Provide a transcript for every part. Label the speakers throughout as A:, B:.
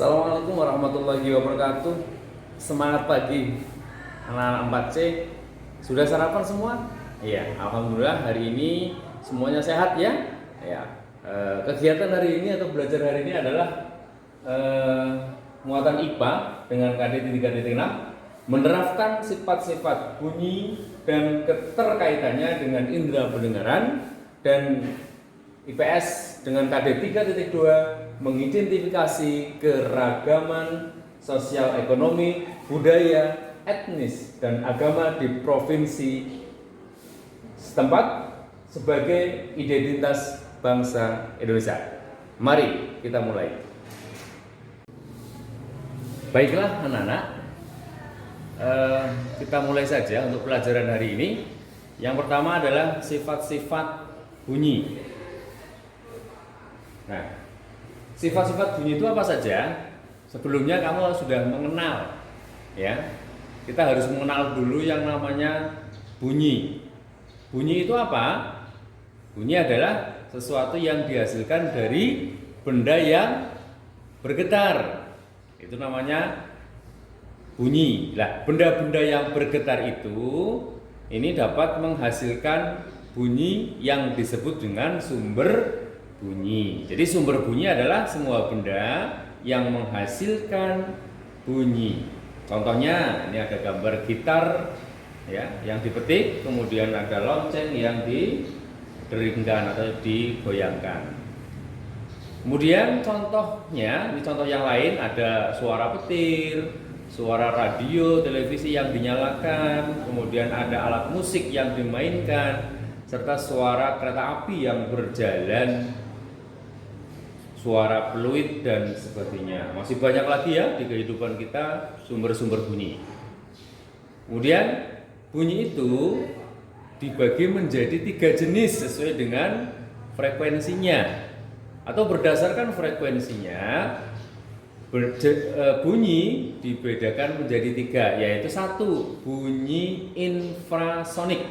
A: Assalamualaikum warahmatullahi wabarakatuh. Semangat pagi anak-anak 4C. Sudah sarapan semua? Iya, alhamdulillah hari ini semuanya sehat ya. Ya. Kegiatan hari ini atau belajar hari ini adalah muatan IPA dengan KDT 3.6, menerapkan sifat-sifat bunyi dan keterkaitannya dengan indera pendengaran, dan IPS dengan KD 3.2 mengidentifikasi keragaman sosial ekonomi, budaya, etnis, dan agama di provinsi setempat sebagai identitas bangsa Indonesia. Mari kita mulai. Baiklah anak-anak, kita mulai saja untuk pelajaran hari ini. Yang pertama adalah sifat-sifat bunyi. Nah, sifat-sifat bunyi itu apa saja? Sebelumnya kamu sudah mengenal, ya. Kita harus mengenal dulu yang namanya bunyi. Bunyi itu apa? Bunyi adalah sesuatu yang dihasilkan dari benda yang bergetar. Itu namanya bunyi. Lah, benda-benda yang bergetar itu ini dapat menghasilkan bunyi yang disebut dengan sumber bunyi. Jadi sumber bunyi adalah semua benda yang menghasilkan bunyi. Contohnya ini ada gambar gitar ya, yang dipetik, kemudian ada lonceng yang dideringkan atau digoyangkan. Kemudian contohnya, ini contoh yang lain, ada suara petir, suara radio, televisi yang dinyalakan, kemudian ada alat musik yang dimainkan, serta suara kereta api yang berjalan, suara peluit dan sebagainya. Masih banyak lagi ya di kehidupan kita sumber-sumber bunyi. Kemudian bunyi itu dibagi menjadi 3 jenis sesuai dengan frekuensinya atau berdasarkan frekuensinya. Bunyi dibedakan menjadi 3, yaitu 1, bunyi infrasonik.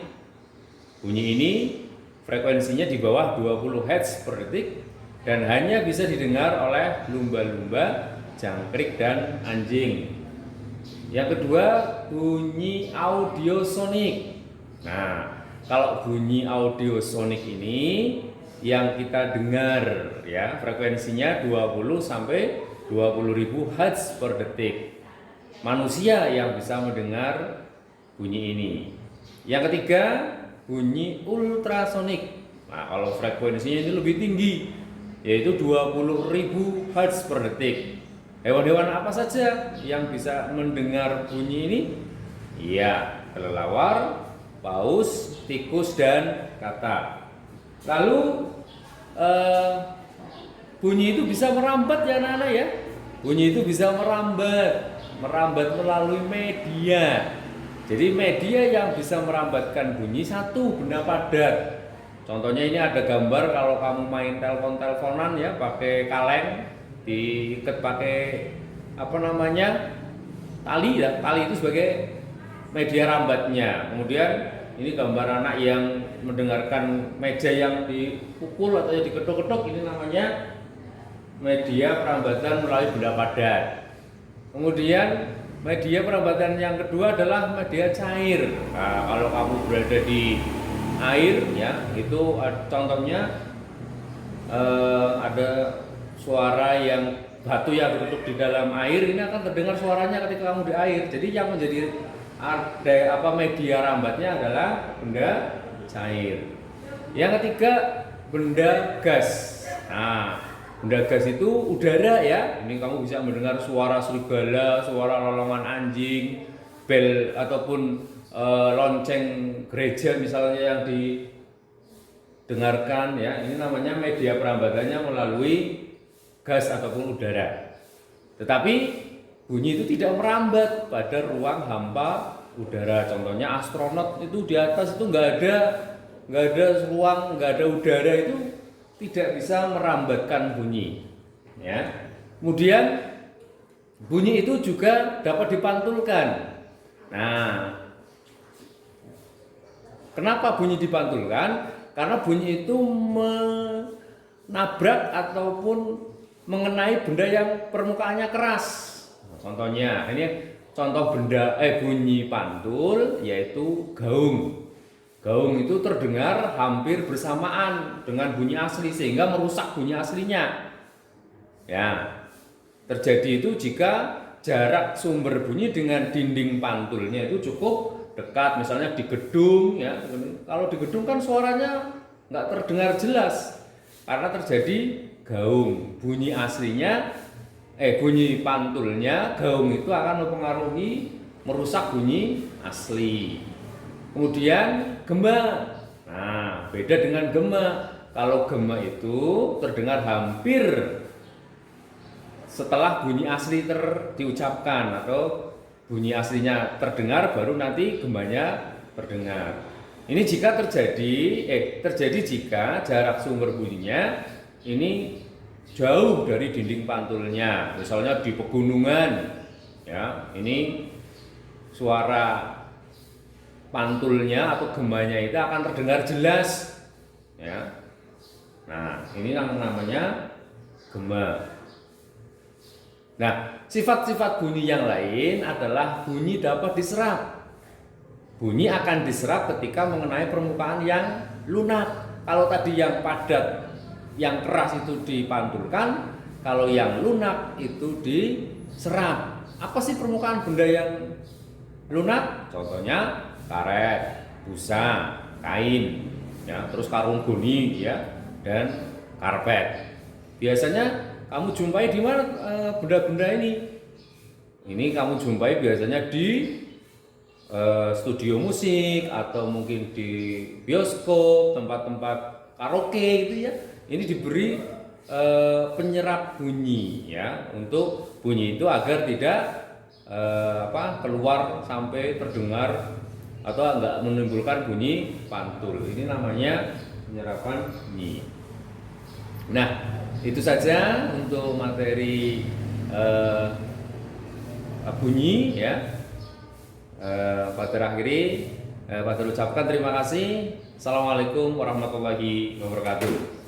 A: Bunyi ini frekuensinya di bawah 20 Hz per detik dan hanya bisa didengar oleh lumba-lumba, jangkrik, dan anjing. Yang kedua, bunyi audiosonik. Nah, kalau bunyi audiosonik ini yang kita dengar ya, frekuensinya 20 sampai 20.000 Hz per detik. Manusia yang bisa mendengar bunyi ini. Yang ketiga, bunyi ultrasonik. Nah, kalau frekuensinya ini lebih tinggi, yaitu 20.000 Hz per detik. Hewan-hewan apa saja yang bisa mendengar bunyi ini? Iya, kelelawar, paus, tikus, dan katak. Lalu bunyi itu bisa merambat ya anak-anak ya. Bunyi itu bisa merambat melalui media. Jadi media yang bisa merambatkan bunyi, 1, benda padat. Contohnya ini ada gambar kalau kamu main telepon-teleponan ya, pakai kaleng, diikat pakai tali ya. Tali itu sebagai media rambatnya. Kemudian ini gambar anak yang mendengarkan meja yang dipukul atau yang diketok-ketok, ini namanya media perambatan melalui benda padat. Kemudian media perambatan yang kedua adalah media cair. Nah, kalau kamu berada di air ya, itu contohnya ada suara yang batu yang tertutup di dalam air, ini akan terdengar suaranya ketika kamu di air. Jadi yang menjadi media rambatnya adalah benda cair. Yang ketiga, benda gas. Nah, benda gas itu udara ya. Ini kamu bisa mendengar suara serigala, suara lolongan anjing, bel ataupun lonceng gereja misalnya yang didengarkan ya. Ini namanya media perambatannya melalui gas ataupun udara. Tetapi bunyi itu tidak merambat pada ruang hampa udara. Contohnya astronot itu di atas itu nggak ada ruang, nggak ada udara, itu tidak bisa merambatkan bunyi ya. Kemudian bunyi itu juga dapat dipantulkan. Nah, kenapa bunyi dipantulkan? Karena bunyi itu menabrak ataupun mengenai benda yang permukaannya keras. Contohnya, ini contoh bunyi pantul yaitu gaung. Gaung itu terdengar hampir bersamaan dengan bunyi asli sehingga merusak bunyi aslinya. Ya, terjadi itu jika jarak sumber bunyi dengan dinding pantulnya itu cukup dekat, misalnya di gedung ya. Kalau di gedung kan suaranya nggak terdengar jelas karena terjadi gaung. Bunyi aslinya, bunyi pantulnya gaung itu akan mempengaruhi merusak bunyi asli. Kemudian gema. Nah, beda dengan gema. Kalau gema itu terdengar hampir setelah bunyi asli diucapkan atau bunyi aslinya terdengar baru nanti gemanya terdengar. Ini jika terjadi jika jarak sumber bunyinya ini jauh dari dinding pantulnya. Misalnya di pegunungan ya, ini suara pantulnya atau gemanya itu akan terdengar jelas ya. Nah, ini yang namanya gema. Nah, sifat-sifat bunyi yang lain adalah bunyi dapat diserap. Bunyi akan diserap ketika mengenai permukaan yang lunak. Kalau tadi yang padat, yang keras itu dipantulkan, kalau yang lunak itu diserap. Apa sih permukaan benda yang lunak? Contohnya karet, busa, kain, ya, terus karung goni, ya, dan karpet. Biasanya kamu jumpai di mana benda-benda ini? Ini kamu jumpai biasanya di studio musik atau mungkin di bioskop, tempat-tempat karaoke gitu ya. Ini diberi penyerap bunyi ya, untuk bunyi itu agar tidak keluar sampai terdengar atau enggak menimbulkan bunyi pantul. Ini namanya penyerapan bunyi. Nah, itu saja untuk materi bunyi ya. Pada akhiri pada ucapkan terima kasih. Assalamualaikum warahmatullahi wabarakatuh.